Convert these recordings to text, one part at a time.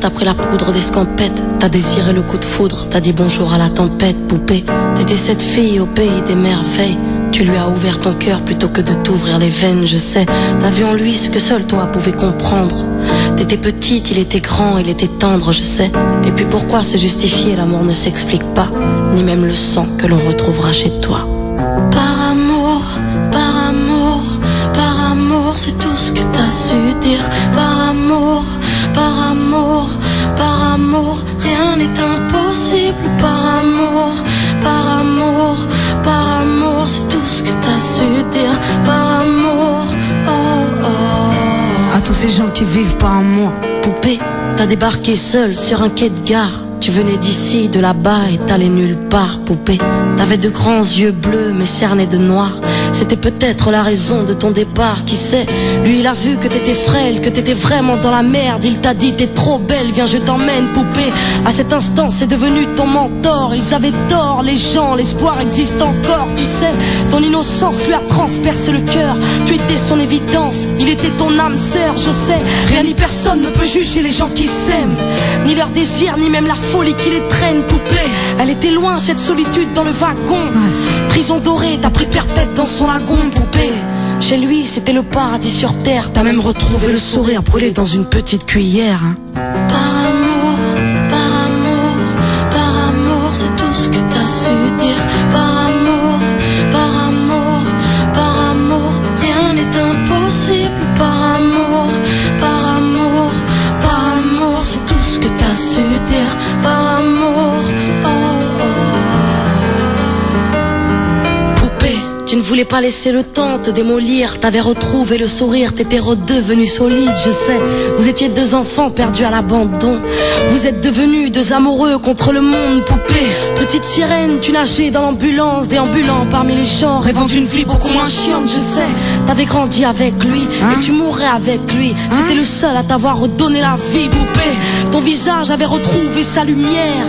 t'as pris la poudre d'escampette, t'as désiré le coup de foudre, t'as dit bonjour à la tempête, poupée. T'étais cette fille au pays des merveilles. Tu lui as ouvert ton cœur plutôt que de t'ouvrir les veines, je sais. T'as vu en lui ce que seul toi pouvais comprendre. T'étais petite, il était grand, il était tendre, je sais. Et puis pourquoi se justifier, l'amour ne s'explique pas, ni même le sang que l'on retrouvera chez toi. Par amour, par amour, par amour, c'est tout ce que t'as su dire. Par amour, par amour, par amour, rien n'est impossible. Par amour, par amour, par amour, c'est tout ce que t'as su dire. Par amour, oh oh. À tous ces gens qui vivent par amour. Poupée, t'as débarqué seule sur un quai de gare. Tu venais d'ici, de là-bas et t'allais nulle part, poupée. T'avais de grands yeux bleus mais cernés de noir. C'était peut-être la raison de ton départ, qui sait. Lui il a vu que t'étais frêle, que t'étais vraiment dans la merde. Il t'a dit t'es trop belle, viens je t'emmène, poupée. À cet instant c'est devenu ton mentor. Ils avaient tort les gens, l'espoir existe encore, tu sais. Ton innocence lui a transpercé le cœur. Tu étais son évidence, il était ton âme sœur, je sais. Rien ni personne ne peut juger les gens qui s'aiment, ni leur désir, ni même la folie qui les traîne, poupée. Elle était loin cette solitude dans le wagon. Prison dorée, t'as pris perpète dans son lagon, poupée. Chez lui c'était le paradis sur terre. T'as même retrouvé le sourire brûlé dans une petite cuillère, hein. Par amour, par amour, par amour, c'est tout ce que t'as su dire. Par amour, par amour, par amour, rien n'est impossible. Par amour, par amour, par amour, c'est tout ce que t'as su dire. Par amour, oh oh. Poupée, tu ne voulais pas laisser le temps te démolir. T'avais retrouvé le sourire, t'étais redevenu solide, je sais. Vous étiez deux enfants perdus à l'abandon. Vous êtes devenus deux amoureux contre le monde, poupée. Petite sirène, tu nageais dans l'ambulance, déambulant parmi les champs, rêvant d'une vie beaucoup moins chiante, je sais. T'avais grandi avec lui, et tu mourrais avec lui. C'était le seul à t'avoir redonné la vie, poupée. Ton visage avait retrouvé sa lumière.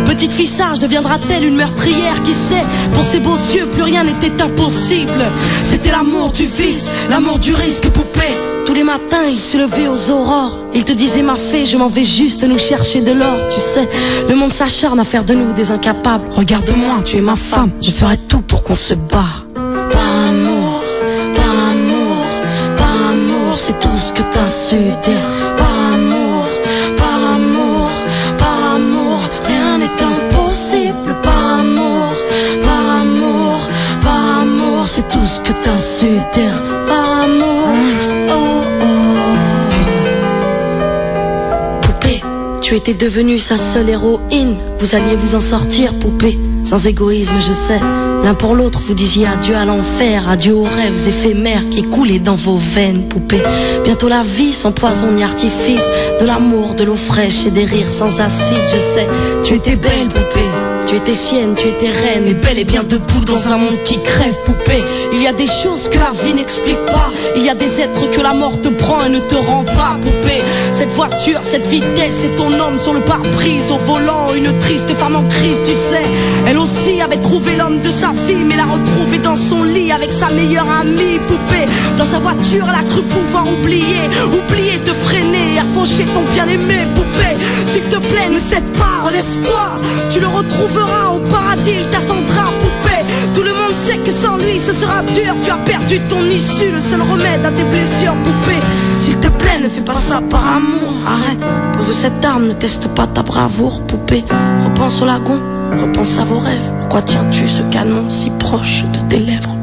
Petite fille sage deviendra-t-elle une meurtrière? Qui sait, pour ses beaux yeux plus rien n'était impossible. C'était l'amour du vice, l'amour du risque, poupée. Tous les matins il se levait aux aurores. Il te disait ma fée, je m'en vais juste nous chercher de l'or. Tu sais, le monde s'acharne à faire de nous des incapables. Regarde-moi, tu es ma femme, je ferai tout pour qu'on se barre. Par amour, par amour, par amour, c'est tout ce que t'as su dire. Par amour, par amour, par amour, rien n'est impossible. Par amour, par amour, par amour, c'est tout ce que t'as su dire. Par amour, oh oh. Poupée, tu étais devenue sa seule héroïne. Vous alliez vous en sortir, poupée, sans égoïsme, je sais. L'un pour l'autre, vous disiez adieu à l'enfer, adieu aux rêves éphémères qui coulaient dans vos veines, poupée. Bientôt la vie sans poison ni artifice, de l'amour, de l'eau fraîche et des rires sans acide, je sais. Tu étais belle, poupée. Tu étais sienne, tu étais reine, et belle et bien debout dans un monde qui crève, poupée. Il y a des choses que la vie n'explique pas. Il y a des êtres que la mort te prend et ne te rend pas, poupée. Cette voiture, cette vitesse et ton homme sur le pare-brise au volant, une triste femme en crise, tu sais. Elle aussi avait trouvé l'homme de sa vie, mais l'a retrouvé dans son lit avec sa meilleure amie, poupée. Dans sa voiture, elle a cru pouvoir oublier te freiner, à faucher ton bien-aimé, poupée. S'il te plaît, ne cède pas, relève-toi. Tu le retrouveras au paradis, il t'attendra, poupée. Tout le monde sait que sans lui ce sera dur. Tu as perdu ton issue, le seul remède à tes blessures, poupée. S'il te plaît, ne fais pas ça par amour. Arrête, pose cette arme, ne teste pas ta bravoure, poupée. Repense au lagon, repense à vos rêves. Pourquoi tiens-tu ce canon si proche de tes lèvres?